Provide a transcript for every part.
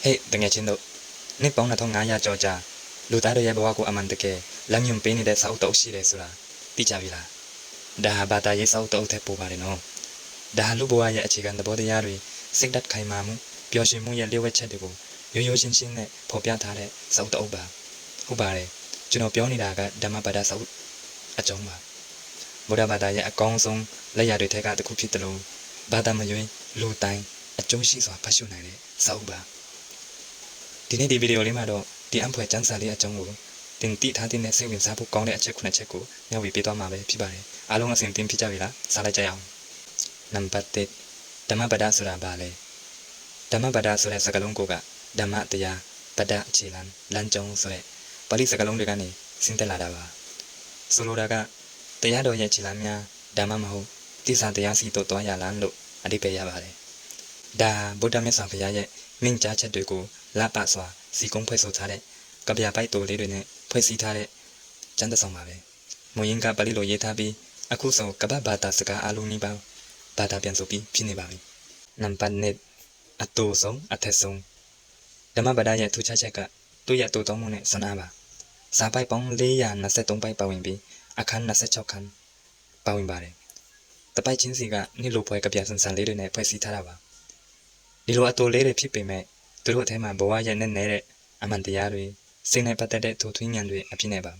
Hey, dengan cinta, ni pun nak thong ngaya Georgia, lu tahu ya bawa aku aman teke, langjung peni deh sau tau si deh sura, tica bila, dah bata ye sau tau tepu bare no, dah lu bawa ya cikan tebo deh yarui, sekdat kai mamu, biosimu ya lewe cedeko, yo sin ne, popia thare sau tau ba, hubare, juno pioni daga dama pada sau acong ba, boda bata ya akong song, layar itu teka teku pitelu, bata mayui, lu tai, acong si so passion nade, sau ba. ဒီနေ့ဒီဗီဒီယိုလေးမှာတော့ဒီအံဖွဲကျန်းစာလေးအကြောင်းကိုတင်တိထားတဲ့စိတ်ဝင်စားဖို့ကောင်းတဲ့အချက်9ချက်ကိုမျှဝေပေးသွားမှာပဲဖြစ်ပါတယ်အားလုံးအဆင်သင့်ဖြစ်ကြပြီလားစားလိုက်ကြရအောင်နံပါတ်1ဓမ္မပဒဆိုတာဘာလဲဓမ္မပဒဆိုတဲ့စကားလုံးကဓမ္မတရားပဒအခြေလမ်းလမ်းကြောင်းဆိုတဲ့ပါဠိစကားလုံးတွေကနေဆင်းသက်လာတာပါဆိုလိုတာကတရားတော်ရဲ့ခြေလမ်းများဓမ္မမဟုတ်တိစ္ဆာတရားစီတို့သွားရလမ်းလို့အဓိပ္ပာယ်ရပါတယ်ဒါဗုဒ္ဓမြတ်စွာဘုရားရဲ့မိန့်ကြားချက်တွေကိုလပစွာစီကုံးဖွဲ့ဆိုထားတဲ့ကဗျာပိုက်တိုလေးတွေနဲ့ဖွဲ့စည်းထားတဲ့ကျမ်းသစ္စာပါပဲ။မွေရင်းကပါဠိလိုရေးထားပြီးအခုဆိုကပ္ပဘာသာစကားအလုံးနီးပါးဘာသာပြန်ဆိုပြီးဖြစ်နေပါပြီ။နံပါတ်1အတူဆုံးအထက်ဆုံးဓမ္မပဒရဲ့ထူးခြားချက်ကသူ့ရဲ့တူတော်မှုနဲ့စွမ်းအားပါ။စာပိုက်ပေါင်း423ပိုက်ပါဝင်ပြီးအခန်း26ခန်းပါဝင်ပါတယ်။တပိုက်ချင်းစီကနေ့လိုဖွဲကဗျာစံစံလေးတွေနဲ့ဖွဲ့စည်းထားတာပါ။ဒီလိုအတူလေးတွေဖြစ်ပေမဲ့သူတို့အထဲမှာဘဝရဲ့နဲ့နေတဲ့အမှန်တရားတွေစိတ်နဲ့ပတ်သက်တဲ့ထိုထွင်းဉာဏ်တွေအပြည့်နဲ့ပါ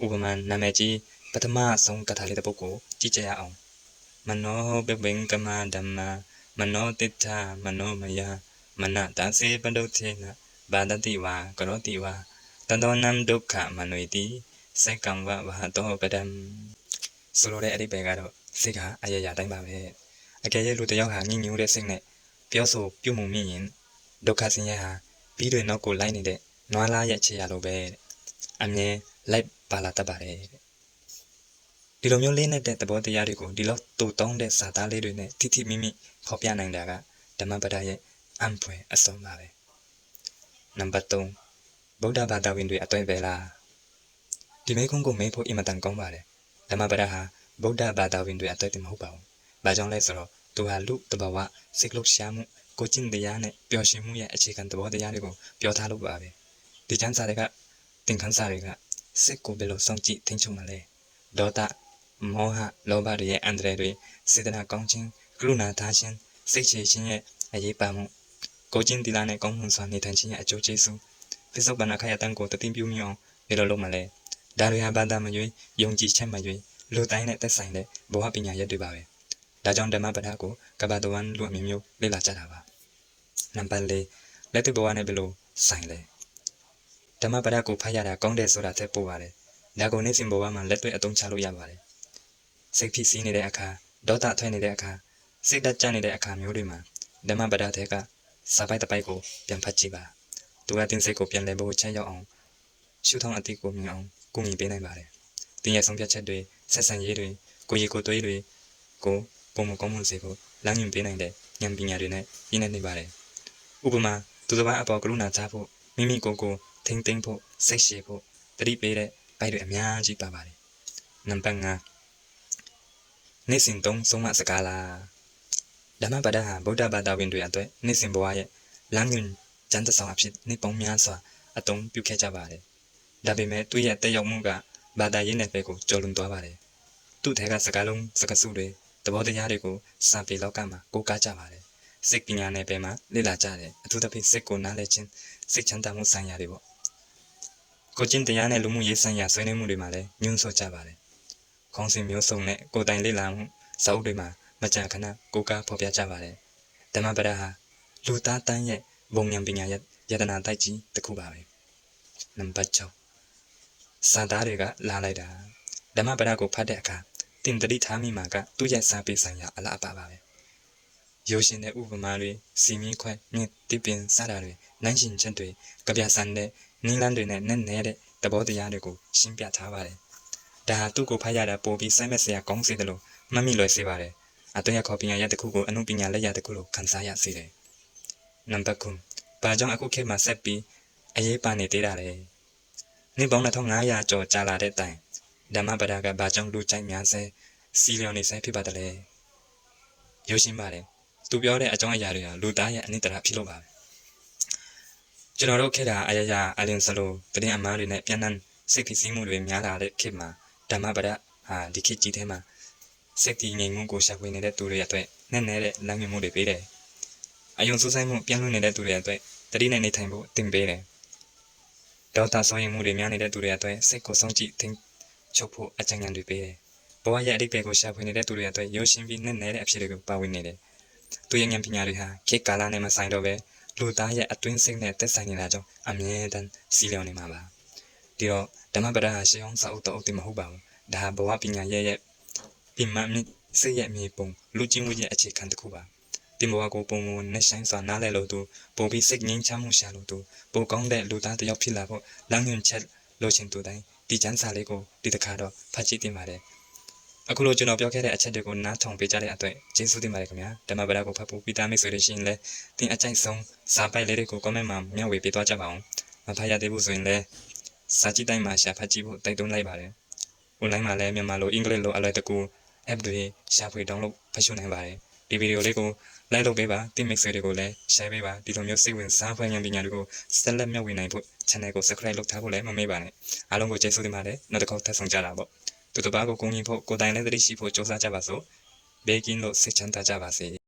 ဥပမာနာမည်ကြီးပထမဆုံးကထာလေးတစ်ပုဒ်ကိုကြည့်ကြရအောင်မနောဘိဘင်ကမဓမ္မမနောတိဋ္ဌမနောမယမနတစေပဒုထေနဘာဒတိဝါကရောတိဝါတတောနံဒုက္ခမနွေတိစေကံဝဝဟတောပဒံဆိုလိုတဲ့အဓိပ္ပာယ်ကတော့စိတ်ကအယရာတိုင်းပါပဲအကယ်၍လူတစ်ယောက်ဟာညှဉ်းညူးတဲ့စိတ်နဲ့ပြောဆိုပြုမှုမိရင်ဒုက္ခဆင်းရဲဟာပြီးတွေနောက်ကိုလိုက်နေတဲ့နွားလားရဲ့ခြေရလိုပဲအမြဲလိုက်ပါလာတတ်ပါတယ်ဒီလိုမျိုးလေးနဲ့တဲ့သဘောတရားတွေကိုဒီလောက်တူတောင်းတဲ့စာသားလေးတွေနဲ့တိတိမိမိဖော်ပြနိုင်တာကဓမ္မပဒရဲ့အံဖွယ်အစုံပါပဲနံပါတ်3ဗုဒ္ဓဘာသာဝင်တွေအတွေ့ပဲလားဒီမေးခွန်းကိုမေးဖို့အင်မတန်ကောင်းပါတယ်ဓမ္မပဒဟာဗုဒ္ဓဘာသာဝင်တွေအတွေ့တယ်မဟုတ်ပါဘူးဘာကြောင့်လဲဆိုတော့သူဟာလူတဘာဝစိတ်လှုပ်ရှားမှုကိုကျင့်တရားနဲ့ပျော်ရွှင်မှုရဲ့အခြေခံသဘောတရားတွေကိုပြောထားလို့ပါပဲဒီကျမ်းစာတွေကသင်ခန်းစာတွေကစိတ်ကိုဘယ်လိုစောင့်ကြည့်ထိန်းချုပ်မလဲဒေါသမောဟလောဘတွေရဲ့အန္တရာယ်တွေစေတနာကောင်းခြင်းကရုဏာထားခြင်းစိတ်ချခြင်းရဲ့အရေးပါမှုကိုကျင့်တရားနဲ့ကောင်းမွန်စွာနေထိုင်ခြင်းရဲ့အကျိုးကျေးဇူးပစ္စုပန်ခရတန်ကိုတည်ပြုမိအောင်ဘယ်လိုလုပ်မလဲဒါတွေဟာဘာသာမရွေးယုံကြည်ချက်မရွေးလူတိုင်းနဲ့သက်ဆိုင်တဲ့ဘဝပညာရပ်တွေပါပဲဒါကြောင့်ဓမ္မပဒကိုကဘာတဝန်လူအမျိုးမျိုးလေ့လာကြတာပါနံပါတ်4လက်တွေ့ဘဝနဲ့ဘယ်လိုဆိုင်လဲဓမ္မပဒကိုဖတ်ရတာကောင်းတယ်ဆိုတာထက်ပိုပါတယ်ဒါကိုနေ့စဉ်ဘဝမှာလက်တွေ့အသုံးချလို့ရပါတယ်စိတ်ဖြစ်စည်းနေတဲ့အခါဒေါသထွက်နေတဲ့အခါစိတ်ဓာတ်ကျနေတဲ့အခါမျိုးတွေမှာဓမ္မပဒတဲ့ကစာပိုက်တစ်ပိုက်ကိုပြန်ဖတ်ကြည့်ပါသူကတင်စိတ်ကိုပြန်လည်ဖို့ချက်ရောက်အောင်ရှုထောင့်အတိကိုမြင်အောင်ကူညီပေးနိုင်ပါတယ်တင်ရဲ့ဆုံးဖြတ်ချက်တွေဆက်ဆံရေးတွေကိုရီကိုတွေးတွေကိုပုံမကောင်းမှုစေကိုလမ်းညွှန်ပေးနိုင်တဲ့ဉာဏ်ပညာတွေနဲ့ရင်းနှီးနေပါတယ်ဥပမာသူတစ်ပါးအပေါ်ကရုဏာချဖို့မိမိကိုယ်ကိုထိမ့်သိမ့်ဖို့စိတ်ရှည်ဖို့တတိပေးတဲ့ဘိုက်တွေအများကြီးပါပါတယ်နံပါတ်5နေ့စဉ်သုံးဆုံးမစကားလားဓမ္မပဒဟာဗုဒ္ဓဘာသာဝင်တွေအတွက်နေ့စဉ်ဘဝရဲ့လမ်းညွှန်ကျမ်းသစ္စာအဖြစ်နေ့ပေါင်းများစွာအသုံးပြုခဲ့ကြပါတယ်ဒါပေမဲ့သူ့ရဲ့တက်ရောက်မှုကဘာသာရေးနယ်ပယ်ကိုကျော်လွန်သွားပါတယ်သူ့ထဲကစကားလုံးစကားစုတွေသဘောတရားတွေကိုစာပေလောကမှာကိုးကားကြပါတယ်စိတ်ပညာနယ်ပယ်မှာလေ့လာကြတယ်အထူးသဖြင့်စိတ်ကိုနားလည်ခြင်းစိတ်ချမ်းသာမှုဆိုင်ရာတွေပေါ့ကိုကျင့်တရားနဲ့လူမှုရေးဆိုင်ရာဆွေးနွေးမှုတွေမှာလည်းညွှန်းဆိုကြပါတယ်ခေါင်းစဉ်မျိုးစုံနဲ့ကိုယ်တိုင်လေ့လာမှုစာအုပ်တွေမှာမကြာခဏကိုးကားဖော်ပြကြပါတယ်ဓမ္မပဒဟာလူသားတန်းရဲ့ဘုံဉာဏ်ပညာရဲ့ယတနာတိုက်ကြီးတစ်ခုပါပဲနံပါတ်6စာသားတွေကလာလိုက်တာဓမ္မပဒကိုဖတ်တဲ့အခါတင်တတိထားမိမှာကသူ့ရဲ့စာပေဆိုင်ရာအလားအပါပါပဲရိုးရှင်တဲ့ဥပမာတွေစီမီခွဲမြင့်တိပင်စတာတွေနိုင်ရှင်ချက်တွေကဗျာဆန်တဲ့နီလန်းတွေနဲ့နဲ့တဲ့သဘောတရားတွေကိုရှင်းပြထားပါတယ်ဒါဟာသူ့ကိုဖတ်ရတာပိုပြီးစိုက်မဲ့စရာကောင်းစေတယ်လို့မှတ်မိလွယ်စေပါတယ်အတွေ့အခေါ်ပညာရပ်တစ်ခုကိုအနုပညာလက်ရာတစ်ခုလို့ခန်းစားရစေတယ်နံပါတ်9ဘာကြောင့်အခုခေတ်မှာဆက်ပြီးအရေးပါနေသေးတာလဲနေ့ပေါင်း2500ကျော်ကြာလာတဲ့တိုင်ဓမ္မပဒကဘာကြောင့်လူကြိုက်များစေစီလျော်နေစေဖြစ်ပါတယ်လေရုပ်ရှင်ပါတယ်သူပြောတဲ့အကြောင်းအရာတွေဟာလူသားရဲ့အနိတ္တရာဖြစ်လို့ပါပဲ ကျွန်တော်တို့ခေတ်တာအရရအလင်းစလို့တရင်အမားတွေနဲ့ပြန်နှံစိတ်ဖိစီးမှုတွေများလာတဲ့ခေတ်မှာဓမ္မပဒဟာဒီခေတ်ကြီးထဲမှာစိတ်တည်ငြိမ်မှုကိုရှာဖွေနေတဲ့သူတွေအတွက်နဲ့တဲ့လမ်းညွှန်မှုတွေပေးတယ်အယုံစူးစိုက်မှုပြန်လွှင့်နေတဲ့သူတွေအတွက်တတိနဲ့နေထိုင်ဖို့တင်ပေးတယ်ဒေါသဆိုရင်မှုတွေများနေတဲ့သူတွေအတွက်စိတ်ကိုဆုံးကြည့်think ချုပ်ဖို့အကြံဉာဏ်တွေပေးတယ်ဘဝရဲ့အဓိပ္ပာယ်ကိုရှာဖွေနေတဲ့သူတွေအတွက်ရုပ်ရှင်ပြီးနဲ့တဲ့အဖြစ်တွေကိုပါဝင်နေတယ်သူရဲ့ဉာဏ်ပညာတွေဟာခေတ်ကာလနဲ့မဆိုင်တော့ပဲလူသားရဲ့အတွင်းစိတ်နဲ့သက်ဆိုင်နေတာကြောင့်အမြဲတမ်းစီလျော်နေမှာပါဒီတော့ဓမ္မပဒဟာရှေးအောင်စာအုပ်တော်အုပ်မဟုတ်ပါဘူးဒါဘဝပညာရဲ့ပြမမြင့်စိတ်ရဲ့အမြင်ပုံလူချင်းမှုရဲ့အခြေခံတစ်ခုပါတင်ဘဝကိုပုံမနဲ့ဆိုင်စွာနားလည်လို့သူပုံပြီးစိတ်ငြိမ်းချမ်းမှုရှာလို့သူပုံကောင်းတဲ့လူသားတစ်ယောက်ဖြစ်လာဖို့လမ်းညွှန်ချက်လိုချင်သူတိုင်းဒီကျမ်းစာလေးကိုဒီတစ်ခါတော့ဖတ်ကြည့်တင်ပါတယ်အခုလိုကျွန်တော်ပြောခဲ့တဲ့အချက်တွေကိုနားထောင်ပေးကြတဲ့အတွက်ကျေးဇူးတင်ပါတယ်ခင်ဗျာဓမ္မပဒကိုဖတ်ဖို့ပြီးသားမိတ်ဆွေတွေရှိရင်လည်းတင်အကြိုက်ဆုံးစာပိုက်လေးတွေကို comment မှာမျှဝေပေးသွားကြပါအောင်မဖတ်ရသေးဘူးဆိုရင်လည်းစာကြည့်တိုင်းမှာရှာဖတ်ကြည့်ဖို့တိုက်တွန်းလိုက်ပါတယ် online မှာလည်းမြန်မာလိုအင်္ဂလိပ်လိုအလွယ်တကူ app တွေရှာဖွေ download ဖတ်ရှုနိုင်ပါတယ်ဒီဗီဒီယိုလေးကို like လုပ်ပေးပါတင်မိတ်ဆွေတွေကိုလည်း share ပေးပါဒီလိုမျိုးစိတ်ဝင်စားဖွယ်ဉာဏ်ပညာတွေကိုဆက်လက်မျှဝေနိုင်ဖို့ channel ကို subscribe လုပ်ထားဖို့လည်းမမေ့ပါနဲ့အားလုံးကိုကျေးဇူးတင်ပါတယ်နောက်တစ်ခေါက်ထပ်ဆောင်ကြတာပေါ့တူတူပါကိုကိုကြီးဖို့ကိုတိုင်လည်းသတိရှိဖို့စ조사ကြပါစို့ဘေးကင်းလို့စိတ်ချမ်းသာကြပါစေ